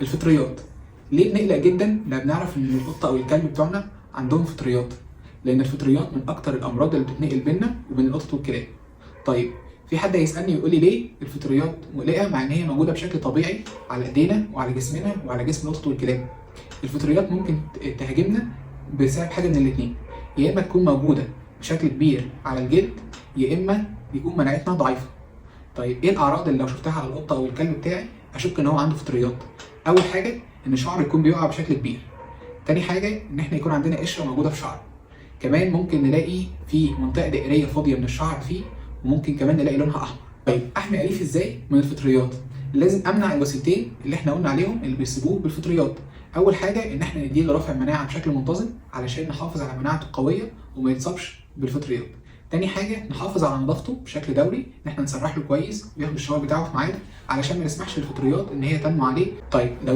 الفطريات. ليه بنقلق جدا لما بنعرف ان القطه او الكلب بتوعنا عندهم فطريات؟ لان الفطريات من اكتر الامراض اللي بتتنقل بينا وبين القطط والكلاب. طيب، في حد هيسالني ويقول لي ليه الفطريات مقلقه مع ان هي موجوده بشكل طبيعي على ايدينا وعلى جسمنا وعلى جسم القطط والكلاب؟ الفطريات ممكن تهاجمنا بسبب حاجه من الاثنين، يا اما تكون موجوده بشكل كبير على الجلد، يا اما يكون مناعتنا ضعيفه. طيب، ايه الاعراض اللي لو شفتها على القطه او الكلب بتاعي اشك ان هو عنده فطريات؟ اول حاجه ان شعره يكون بيقع بشكل كبير. تاني حاجه ان احنا يكون عندنا قشره موجوده في شعره. كمان ممكن نلاقي في منطقه دائريه فاضيه من الشعر فيه، وممكن كمان نلاقي لونها احمر. طيب، احمي اليف ازاي من الفطريات؟ لازم امنع الوسيلتين اللي احنا قلنا عليهم اللي بيصيبوه بالفطريات. اول حاجه ان احنا نديله رافع مناعه بشكل منتظم علشان نحافظ على مناعته القويه وما يتصابش بالفطريات. تاني حاجه نحافظ على نظافته بشكل دوري، ان احنا نسرح له كويس وياخد الشاور بتاعه في ميعاده علشان ما نسمحش للفطريات ان هي تنمو عليه. طيب، لو